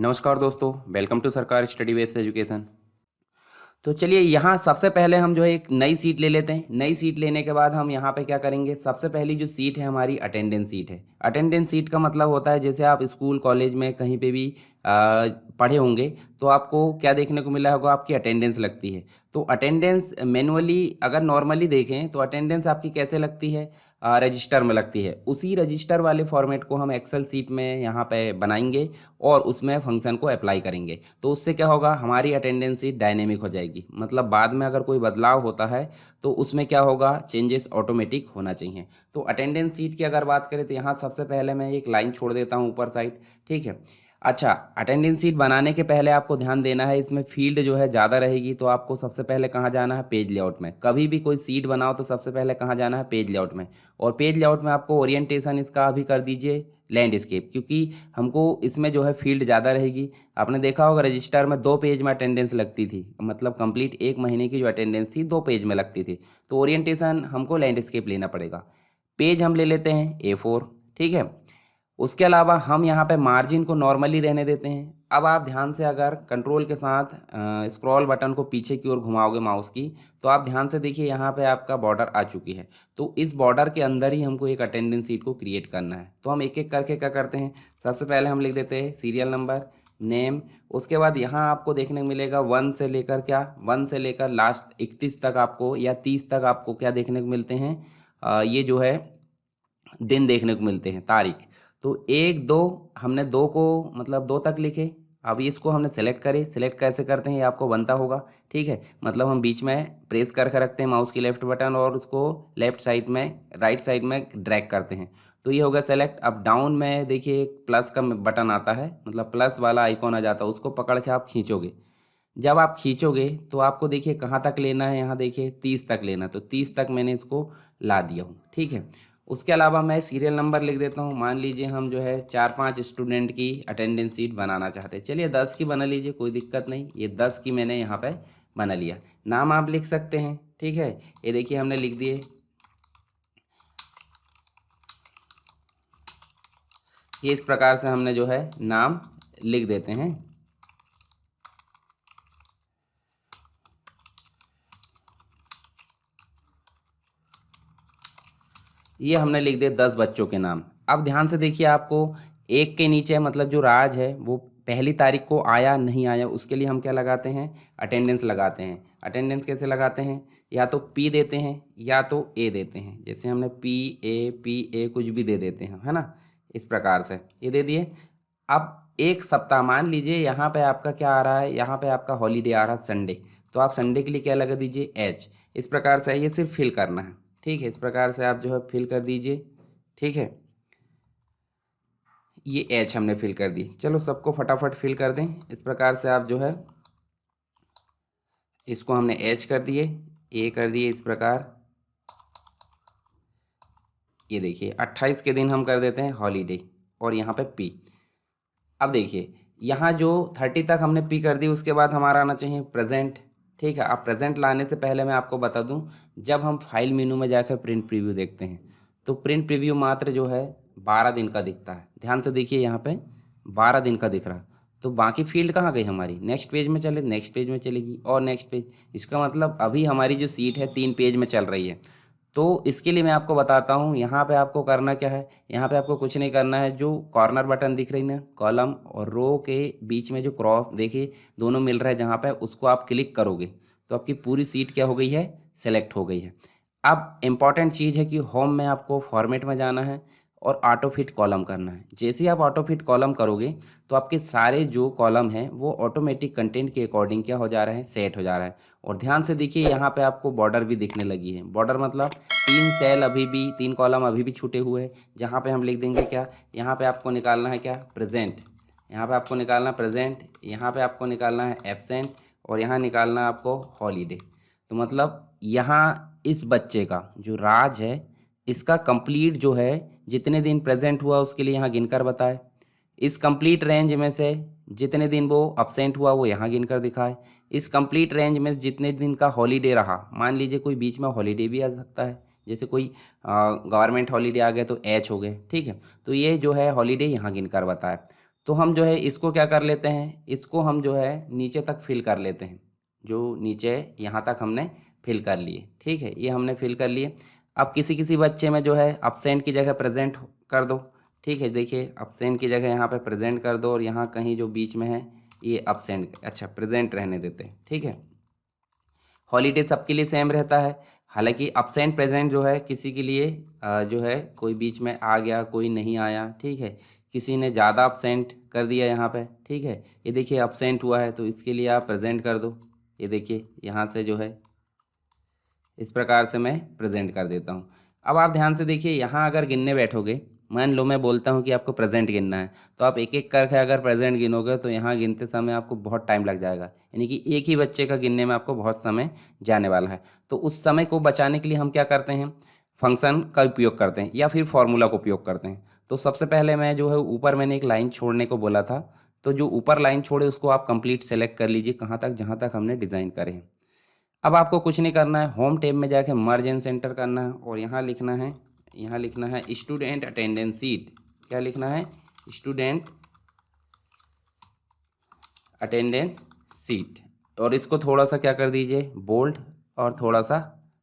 नमस्कार दोस्तों, welcome to सरकार स्टडी वेब्स एजुकेशन। तो चलिए यहाँ सबसे पहले हम जो है एक नई सीट ले लेते हैं। नई सीट लेने के बाद हम यहाँ पे क्या करेंगे, सबसे पहली जो सीट है हमारी अटेंडेंस सीट है। अटेंडेंस सीट का मतलब होता है जैसे आप स्कूल कॉलेज में कहीं पे भी पढ़े होंगे तो आपको क्या देखने को मिला होगा, आपकी अटेंडेंस लगती है। तो अटेंडेंस मैनुअली अगर नॉर्मली देखें तो अटेंडेंस आपकी कैसे लगती है, रजिस्टर में लगती है। उसी रजिस्टर वाले फॉर्मेट को हम एक्सेल सीट में यहाँ पे बनाएंगे और उसमें फंक्शन को अप्लाई करेंगे। तो उससे क्या होगा, हमारी अटेंडेंस सीट डायनेमिक हो जाएगी। मतलब बाद में अगर कोई बदलाव होता है तो उसमें क्या होगा, चेंजेस ऑटोमेटिक होना चाहिए। तो अटेंडेंस सीट की अगर बात करें तो यहाँ सबसे पहले मैं एक लाइन छोड़ देता हूँ ऊपर साइड, ठीक है। अच्छा, अटेंडेंस सीट बनाने के पहले आपको ध्यान देना है, इसमें फील्ड जो है ज़्यादा रहेगी तो आपको सबसे पहले कहाँ जाना है, पेज लेआउट में। कभी भी कोई सीट बनाओ तो सबसे पहले कहाँ जाना है, पेज लेआउट में। और पेज लेआउट में आपको ओरिएंटेशन इसका अभी कर दीजिए लैंडस्केप, क्योंकि हमको इसमें जो है फील्ड ज़्यादा रहेगी। आपने देखा होगा रजिस्टर में 2 पेज में अटेंडेंस लगती थी, मतलब कंप्लीट 1 महीने की जो अटेंडेंस थी 2 पेज में लगती थी। तो ओरिएंटेशन हमको लैंडस्केप लेना पड़ेगा। पेज हम ले लेते हैं A4, ठीक है। उसके अलावा हम यहाँ पे मार्जिन को नॉर्मली रहने देते हैं। अब आप ध्यान से अगर कंट्रोल के साथ स्क्रॉल बटन को पीछे की ओर घुमाओगे माउस की, तो आप ध्यान से देखिए यहाँ पे आपका बॉर्डर आ चुकी है। तो इस बॉर्डर के अंदर ही हमको एक अटेंडेंस सीट को क्रिएट करना है। तो हम एक एक करके क्या करते हैं, सबसे पहले हम लिख देते हैं सीरियल नंबर, नेम। उसके बाद यहाँ आपको देखने को मिलेगा 1 से लेकर क्या, 1 से लेकर लास्ट 31 तक आपको या 30 तक आपको क्या देखने को मिलते हैं, ये जो है दिन देखने को मिलते हैं, तारीख। तो 1 2 हमने 2 को मतलब 2 तक लिखे। अब इसको हमने सेलेक्ट करे, सेलेक्ट कैसे करते हैं ये आपको बनता होगा, ठीक है। मतलब हम बीच में प्रेस करके रखते हैं माउस की लेफ्ट बटन और उसको लेफ्ट साइड में राइट साइड में ड्रैग करते हैं। तो ये होगा सेलेक्ट। अब डाउन में देखिए एक प्लस का बटन आता है, मतलब प्लस वाला आइकॉन आ जाता है, उसको पकड़ के आप खींचोगे। जब आप खींचोगे तो आपको देखिए कहाँ तक लेना है, यहाँ देखिए 30 तक लेना। तो 30 तक मैंने इसको ला दिया हूँ, ठीक है। उसके अलावा मैं सीरियल नंबर लिख देता हूँ। मान लीजिए हम जो है 4-5 स्टूडेंट की अटेंडेंस सीट बनाना चाहते हैं, चलिए 10 की बना लीजिए, कोई दिक्कत नहीं। ये 10 की मैंने यहाँ पे बना लिया। नाम आप लिख सकते हैं, ठीक है। ये देखिए हमने लिख दिए। ये इस प्रकार से हमने जो है नाम लिख देते हैं। ये हमने लिख दिए 10 बच्चों के नाम। अब ध्यान से देखिए, आपको एक के नीचे मतलब जो राज है वो पहली तारीख को आया नहीं आया, उसके लिए हम क्या लगाते हैं, अटेंडेंस लगाते हैं। अटेंडेंस कैसे लगाते हैं, या तो P देते हैं या तो A देते हैं। जैसे हमने PA कुछ भी दे देते हैं, है ना। इस प्रकार से ये दे दिए। अब एक सप्ताह मान लीजिए यहाँ पे आपका क्या आ रहा है, यहाँ पे आपका हॉलीडे आ रहा है संडे, तो आप संडे के लिए क्या लगा दीजिए, H। इस प्रकार से ये सिर्फ फिल करना है, ठीक है। इस प्रकार से आप जो है फिल कर दीजिए, ठीक है। ये H हमने फिल कर दी। चलो सबको फटाफट फिल कर दें। इस प्रकार से आप जो है इसको हमने H कर दिए, A कर दिए। इस प्रकार ये देखिए 28 के दिन हम कर देते हैं हॉलीडे और यहाँ पे P। अब देखिए यहाँ जो 30 तक हमने P कर दी, उसके बाद हमारा आना चाहिए प्रेजेंट, ठीक है। अब प्रेजेंट लाने से पहले मैं आपको बता दूं, जब हम फाइल मेनू में जाकर प्रिंट प्रीव्यू देखते हैं तो प्रिंट प्रीव्यू मात्र जो है 12 दिन का दिखता है। ध्यान से देखिए यहाँ पे 12 दिन का दिख रहा। तो बाकी फील्ड कहाँ गई हमारी, नेक्स्ट पेज में चले, नेक्स्ट पेज में चलेगी और नेक्स्ट पेज। इसका मतलब अभी हमारी जो सीट है 3 पेज में चल रही है। तो इसके लिए मैं आपको बताता हूँ, यहाँ पे आपको करना क्या है। यहाँ पे आपको कुछ नहीं करना है। जो कॉर्नर बटन दिख रही ना, कॉलम और रो के बीच में जो क्रॉस देखिए दोनों मिल रहा है, जहाँ पे उसको आप क्लिक करोगे तो आपकी पूरी सीट क्या हो गई है, सेलेक्ट हो गई है। अब इम्पॉर्टेंट चीज़ है कि होम में आपको फॉर्मेट में जाना है और ऑटो फिट कॉलम करना है। जैसे ही आप ऑटो फिट कॉलम करोगे तो आपके सारे जो कॉलम हैं वो ऑटोमेटिक कंटेंट के अकॉर्डिंग क्या हो जा रहे हैं, सेट हो जा रहा है। और ध्यान से देखिए यहाँ पे आपको बॉर्डर भी दिखने लगी है। बॉर्डर मतलब 3 सेल अभी भी, 3 कॉलम अभी भी छूटे हुए हैं, जहाँ पे हम लिख देंगे क्या, यहाँ पे आपको निकालना है क्या, प्रेजेंट। यहाँ पे आपको निकालना है प्रेजेंट, यहाँ पे आपको निकालना है एब्सेंट और यहाँ निकालना है आपको हॉलीडे। तो मतलब यहाँ इस बच्चे का जो राज है, इसका कंप्लीट जो है जितने दिन प्रेजेंट हुआ उसके लिए यहाँ गिनकर बताए। इस कंप्लीट रेंज में से जितने दिन वो अपसेंट हुआ वो यहाँ गिनकर दिखाए। इस कंप्लीट रेंज में जितने दिन का हॉलीडे रहा, मान लीजिए कोई बीच में हॉलीडे भी आ सकता है, जैसे कोई गवर्नमेंट हॉलीडे आ गया तो H हो गए, ठीक है। तो ये जो है हॉलीडे यहाँ गिनकर बताए। तो हम जो है इसको क्या कर लेते हैं, इसको हम जो है नीचे तक फिल कर लेते हैं, जो नीचे यहाँ तक हमने फिल कर लिए। ठीक है, ये हमने फिल कर लिए। अब किसी किसी बच्चे में जो है अब्सेंट की जगह प्रेजेंट कर दो। ठीक है, देखिए अब्सेंट की जगह यहाँ पे प्रेजेंट कर दो और यहाँ कहीं जो बीच में है ये अब्सेंट, अच्छा प्रेजेंट रहने देते हैं। ठीक है, हॉलीडे सबके लिए सेम रहता है, हालांकि अब्सेंट प्रेजेंट जो है किसी के लिए जो है कोई बीच में आ गया कोई नहीं आया। ठीक है, किसी ने ज़्यादा अब्सेंट कर दिया यहाँ पे। ठीक है, ये देखिए अब्सेंट हुआ है तो इसके लिए आप प्रेजेंट कर दो। ये देखिए यहाँ से जो है इस प्रकार से मैं प्रेजेंट कर देता हूँ। अब आप ध्यान से देखिए, यहाँ अगर गिनने बैठोगे, मान लो मैं बोलता हूँ कि आपको प्रेजेंट गिनना है, तो आप एक एक करके अगर प्रेजेंट गिनोगे तो यहाँ गिनते समय आपको बहुत टाइम लग जाएगा, यानी कि एक ही बच्चे का गिनने में आपको बहुत समय जाने वाला है। तो उस समय को बचाने के लिए हम क्या करते हैं, फंक्शन का उपयोग करते हैं या फिर फॉर्मूला का उपयोग करते हैं। तो सबसे पहले मैं जो है ऊपर मैंने एक लाइन छोड़ने को बोला था, तो जो ऊपर लाइन छोड़े उसको आप कंप्लीट सेलेक्ट कर लीजिए, कहाँ तक, जहाँ तक हमने डिज़ाइन करे हैं। अब आपको कुछ नहीं करना है, होम टैब में जाके मर्ज एंड सेंटर करना है और यहाँ लिखना है स्टूडेंट अटेंडेंस सीट। क्या लिखना है, स्टूडेंट अटेंडेंस सीट। और इसको थोड़ा सा क्या कर दीजिए, बोल्ड और थोड़ा सा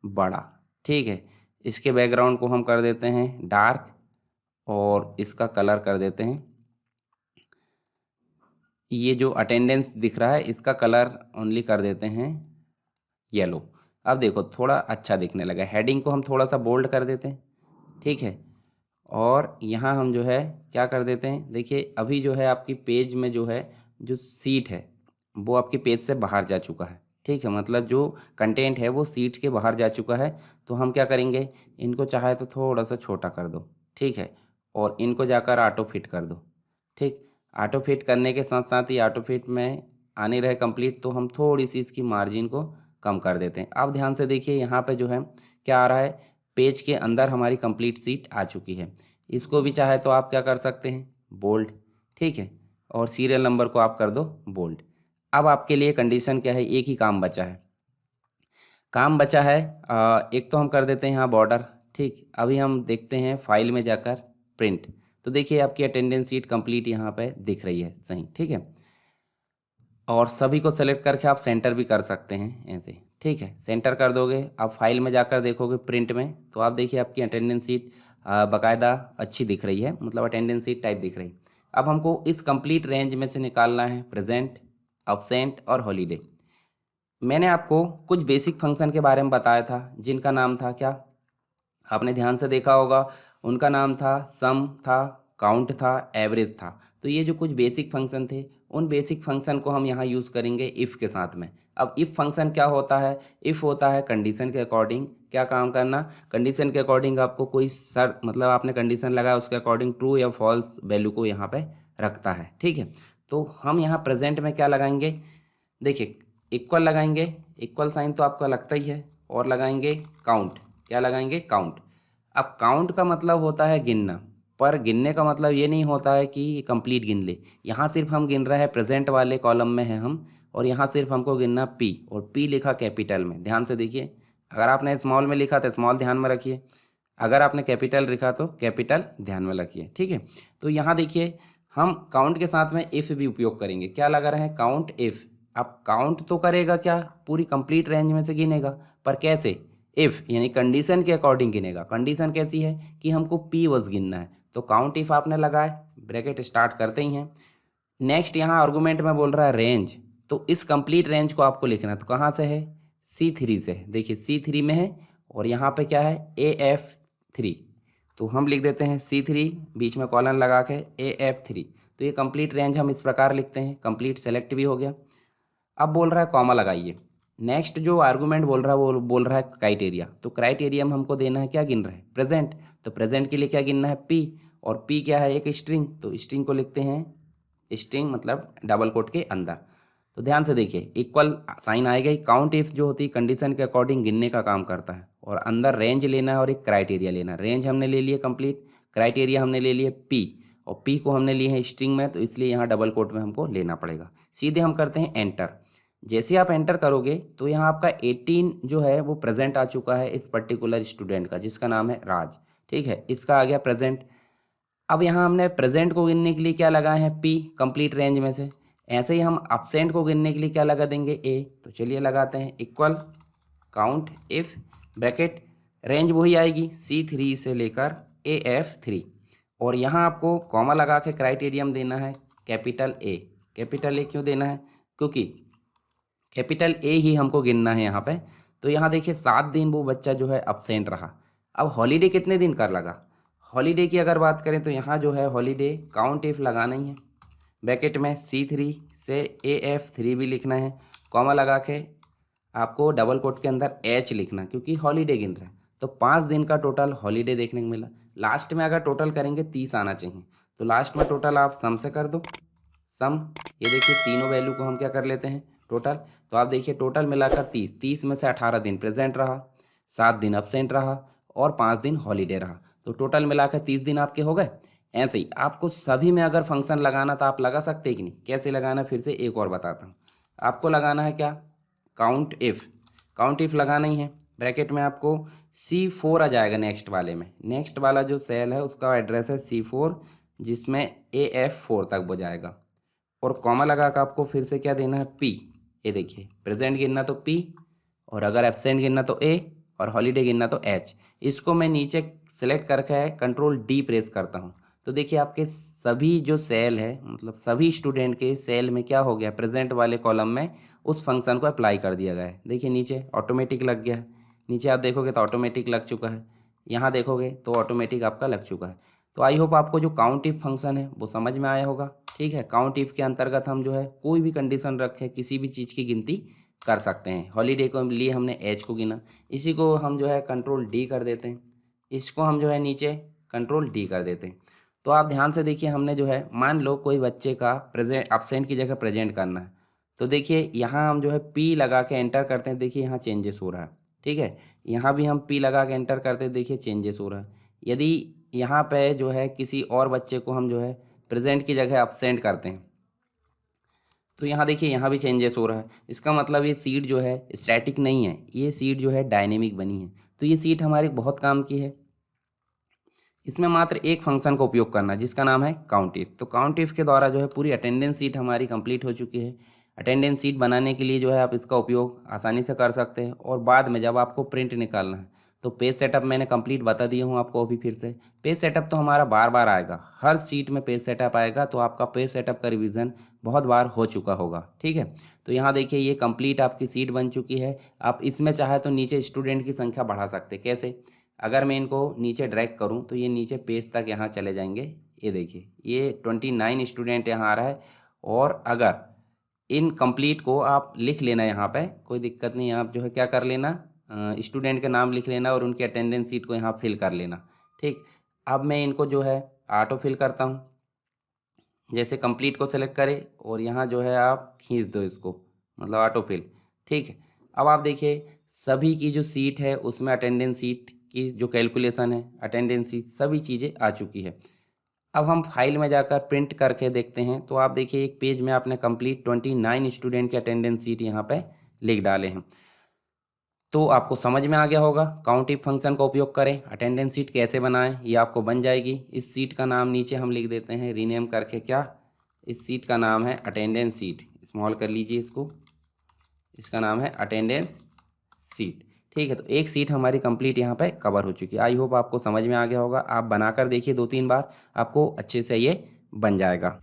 बड़ा। ठीक है, इसके बैकग्राउंड को हम कर देते हैं डार्क और इसका कलर कर देते हैं, ये जो अटेंडेंस दिख रहा है इसका कलर ओनली कर देते हैं येलो। अब देखो थोड़ा अच्छा दिखने लगा। हेडिंग को हम थोड़ा सा बोल्ड कर देते हैं। ठीक है, और यहाँ हम जो है क्या कर देते हैं, देखिए अभी जो है आपकी पेज में जो है जो सीट है वो आपकी पेज से बाहर जा चुका है। ठीक है, मतलब जो कंटेंट है वो सीट्स के बाहर जा चुका है। तो हम क्या करेंगे, इनको चाहे तो थोड़ा सा छोटा कर दो। ठीक है, और इनको जाकर ऑटो फिट कर दो। ठीक, ऑटो फिट करने के साथ साथ ही ऑटो फिट में आने रहे कंप्लीट, तो हम थोड़ी सी इसकी मार्जिन को कम कर देते हैं। अब ध्यान से देखिए यहाँ पे जो है क्या आ रहा है, पेज के अंदर हमारी कंप्लीट सीट आ चुकी है। इसको भी चाहे तो आप क्या कर सकते हैं, बोल्ड। ठीक है, और सीरियल नंबर को आप कर दो बोल्ड। अब आपके लिए कंडीशन क्या है, एक ही काम बचा है। काम बचा है एक तो हम कर देते हैं यहाँ बॉर्डर। ठीक, अभी हम देखते हैं फाइल में जाकर प्रिंट, तो देखिए आपकी अटेंडेंस सीट कंप्लीट यहाँ पे दिख रही है सही। ठीक है, और सभी को सेलेक्ट करके आप सेंटर भी कर सकते हैं ऐसे। ठीक है, सेंटर कर दोगे, आप फाइल में जाकर देखोगे प्रिंट में, तो आप देखिए आपकी अटेंडेंस सीट बाकायदा अच्छी दिख रही है, मतलब अटेंडेंस सीट टाइप दिख रही है। अब हमको इस कंप्लीट रेंज में से निकालना है प्रेजेंट, अब्सेंट और हॉलीडे। मैंने आपको कुछ बेसिक फंक्शन के बारे में बताया था, जिनका नाम था क्या, आपने ध्यान से देखा होगा, उनका नाम था सम था, काउंट था, एवरेज था। तो ये जो कुछ बेसिक फंक्शन थे, उन बेसिक फंक्शन को हम यहाँ यूज़ करेंगे इफ़ के साथ में। अब इफ़ फंक्शन क्या होता है, इफ़ होता है कंडीशन के अकॉर्डिंग क्या काम करना, कंडीशन के अकॉर्डिंग आपको कोई मतलब आपने कंडीशन लगाया उसके अकॉर्डिंग ट्रू या फॉल्स वैल्यू को यहाँ पे रखता है। ठीक है, तो हम यहाँ प्रेजेंट में क्या लगाएंगे, देखिए इक्वल लगाएंगे, इक्वल साइन तो आपका लगता ही है, और लगाएंगे काउंट। क्या लगाएंगे, काउंट। अब काउंट का मतलब होता है गिनना, पर गिनने का मतलब ये नहीं होता है कि कंप्लीट गिन ले। यहाँ सिर्फ हम गिन रहे हैं प्रेजेंट वाले कॉलम में है हम, और यहाँ सिर्फ हमको गिनना पी, और पी लिखा कैपिटल में। ध्यान से देखिए, अगर आपने स्मॉल में लिखा तो स्मॉल ध्यान में रखिए, अगर आपने कैपिटल लिखा तो कैपिटल ध्यान में रखिए। ठीक है, तो यहाँ देखिए हम काउंट के साथ में इफ़ भी उपयोग करेंगे। क्या लगा रहे हैं, काउंट इफ़। अब काउंट तो करेगा क्या, पूरी कंप्लीट रेंज में से गिनेगा, पर कैसे, इफ़ यानी कंडीशन के अकॉर्डिंग गिनेगा। कंडीशन कैसी है कि हमको पी बस गिनना है, तो काउंट इफ़ आपने लगाए, ब्रैकेट स्टार्ट करते ही हैं। नेक्स्ट यहाँ आर्गूमेंट में बोल रहा है रेंज, तो इस कंप्लीट रेंज को आपको लिखना है, तो कहाँ से है, C3 से है। देखिए C3 में है, और यहाँ पे क्या है, AF3, तो हम लिख देते हैं C3 बीच में कॉलन लगा के AF3। तो ये कंप्लीट रेंज हम इस प्रकार लिखते हैं, कंप्लीट सेलेक्ट भी हो गया। अब बोल रहा है कॉमा लगाइए। नेक्स्ट जो आर्गूमेंट बोल रहा है वो बोल रहा है क्राइटेरिया, तो क्राइटेरिया में हमको देना है क्या, गिन रहे हैं प्रेजेंट, तो प्रेजेंट के लिए क्या गिनना है, पी, और पी क्या है, एक स्ट्रिंग, तो स्ट्रिंग को लिखते हैं स्ट्रिंग मतलब डबल कोट के अंदर। तो ध्यान से देखिए इक्वल साइन आएगा ही। काउंट इफ जो होती है कंडीशन के अकॉर्डिंग गिनने का काम करता है, और अंदर रेंज लेना है और एक क्राइटेरिया लेना है। रेंज हमने ले लिए कंप्लीट, क्राइटेरिया हमने ले लिए पी, और पी को हमने लिए हैं स्ट्रिंग में, तो इसलिए यहाँ डबल कोट में हमको लेना पड़ेगा। सीधे हम करते हैं एंटर। जैसे आप एंटर करोगे तो यहाँ आपका 18 जो है वो प्रेजेंट आ चुका है इस पर्टिकुलर स्टूडेंट का, जिसका नाम है राज। ठीक है, इसका आ गया प्रेजेंट। अब यहाँ हमने प्रेजेंट को गिनने के लिए क्या लगाए हैं, पी कंप्लीट रेंज में से। ऐसे ही हम अब्सेंट को गिनने के लिए क्या लगा देंगे, ए। तो चलिए लगाते हैं equal count if bracket, range वही आएगी C3 से लेकर AF3, और यहाँ आपको कॉमा लगा के क्राइटेरियम देना है कैपिटल ए। कैपिटल ए क्यों देना है, क्योंकि कैपिटल ए ही हमको गिनना है यहाँ पे। तो यहाँ देखिए 7 दिन वो बच्चा जो है अब्सेंट रहा। अब हॉलीडे कितने दिन कर लगा, हॉलीडे की अगर बात करें तो यहाँ जो है हॉलीडे काउंट इफ लगाना ही है, ब्रैकेट में C3 से AF3 भी लिखना है, कॉमा लगा के आपको डबल कोट के अंदर H लिखना, क्योंकि हॉलीडे गिन रहे हैं। तो 5 दिन का टोटल हॉलीडे देखने को मिला। लास्ट में अगर टोटल करेंगे 30 आना चाहिए, तो लास्ट में टोटल आप सम से कर दो। सम, ये देखिए तीनों वैल्यू को हम क्या कर लेते हैं टोटल। तो आप देखिए टोटल मिलाकर 30 में से 18 दिन प्रेजेंट रहा, 7 दिन अब्सेंट रहा और 5 दिन हॉलीडे रहा, तो टोटल मिलाकर 30 दिन आपके हो गए। ऐसे ही आपको सभी में अगर फंक्शन लगाना तो आप लगा सकते हैं कि नहीं, कैसे लगाना फिर से एक और बताता हूँ। आपको लगाना है क्या, काउंट इफ। काउंट इफ लगाना ही है, ब्रैकेट में आपको C4 आ जाएगा नेक्स्ट वाले में। नेक्स्ट वाला जो सेल है उसका एड्रेस है C4, जिसमें AF4 तक हो जाएगा, और कॉमा लगा कर आपको फिर से क्या देना है, P। ये देखिए प्रेजेंट गिनना तो P, और अगर एब्सेंट गिनना तो A, और हॉलीडे गिनना तो H। इसको मैं नीचे सेलेक्ट करके कंट्रोल D प्रेस करता हूँ, तो देखिए आपके सभी जो सेल है, मतलब सभी स्टूडेंट के सेल में क्या हो गया, प्रेजेंट वाले कॉलम में उस फंक्शन को अप्लाई कर दिया गया है। देखिए नीचे ऑटोमेटिक लग गया है, नीचे आप देखोगे तो ऑटोमेटिक लग चुका है, यहाँ देखोगे तो ऑटोमेटिक आपका लग चुका है। तो आई होप आपको जो काउंट इफ फंक्शन है वो समझ में आया होगा। ठीक है, काउंट इफ के अंतर्गत हम जो है कोई भी कंडीशन रखें, किसी भी चीज़ की गिनती कर सकते हैं। हॉलीडे को लिए हमने H को गिना, इसी को हम जो है कंट्रोल D कर देते हैं, इसको हम जो है नीचे कंट्रोल D कर देते हैं। तो आप ध्यान से देखिए, हमने जो है मान लो कोई बच्चे का प्रेजेंट अब्सेंट की जगह प्रेजेंट करना है, तो देखिए यहाँ हम जो है P लगा के एंटर करते हैं, देखिए यहाँ चेंजेस हो रहा है। ठीक है, यहाँ भी हम P लगा के एंटर करते हैं, देखिए चेंजेस हो रहा है। यदि यहाँ पे जो है किसी और बच्चे को हम जो है प्रेजेंट की जगह अब्सेंट करते हैं, तो यहाँ देखिए यहाँ भी चेंजेस हो रहा है। इसका मतलब ये सीट जो है स्टैटिक नहीं है, ये सीट जो है डायनेमिक बनी है। तो ये सीट हमारी बहुत काम की है। इसमें मात्र एक फंक्शन का उपयोग करना है जिसका नाम है काउंट इफ। तो काउंट इफ के द्वारा जो है पूरी अटेंडेंस सीट हमारी कंप्लीट हो चुकी है। अटेंडेंस सीट बनाने के लिए जो है आप इसका उपयोग आसानी से कर सकते हैं, और बाद में जब आपको प्रिंट निकालना है तो पेज सेटअप मैंने कंप्लीट बता दिया हूँ आपको अभी फिर से। पेज सेटअप तो हमारा बार बार आएगा, हर सीट में पेज सेटअप आएगा, तो आपका पेज सेटअप का रिवीजन बहुत बार हो चुका होगा। ठीक है, तो यहाँ देखिए ये कंप्लीट आपकी सीट बन चुकी है। आप इसमें चाहे तो नीचे स्टूडेंट की संख्या बढ़ा सकते, कैसे, अगर मैं इनको नीचे ड्रैग करूं तो ये नीचे पेज तक यहाँ चले जाएंगे। ये देखिए ये 29 स्टूडेंट यहाँ आ रहा है, और अगर इन कंप्लीट को आप लिख लेना, यहाँ पे कोई दिक्कत नहीं, आप जो है क्या कर लेना, स्टूडेंट के नाम लिख लेना और उनकी अटेंडेंस सीट को यहाँ फिल कर लेना। ठीक, अब मैं इनको जो है ऑटो फिल करता हूँ। जैसे कंप्लीट को सेलेक्ट करें और यहाँ जो है आप खींच दो इसको, मतलब ऑटो फिल। ठीक है, अब आप देखिए सभी की जो सीट है उसमें अटेंडेंस सीट की जो कैलकुलेशन है, अटेंडेंस सीट सभी चीज़ें आ चुकी है। अब हम फाइल में जाकर प्रिंट करके देखते हैं, तो आप देखिए एक पेज में आपने कंप्लीट 29 स्टूडेंट के अटेंडेंस सीट यहाँ पे लिख डाले हैं। तो आपको समझ में आ गया होगा काउंट इफ फंक्शन का उपयोग करें, अटेंडेंस सीट कैसे बनाएं, ये आपको बन जाएगी। इस सीट का नाम नीचे हम लिख देते हैं रीनेम करके, क्या, इस सीट का नाम है अटेंडेंस सीट, स्मॉल कर लीजिए इसको, इसका नाम है अटेंडेंस सीट। ठीक है, तो एक सीट हमारी कंप्लीट यहाँ पे कवर हो चुकी है। आई होप आपको समझ में आ गया होगा। आप बनाकर देखिए 2-3 बार, आपको अच्छे से ये बन जाएगा।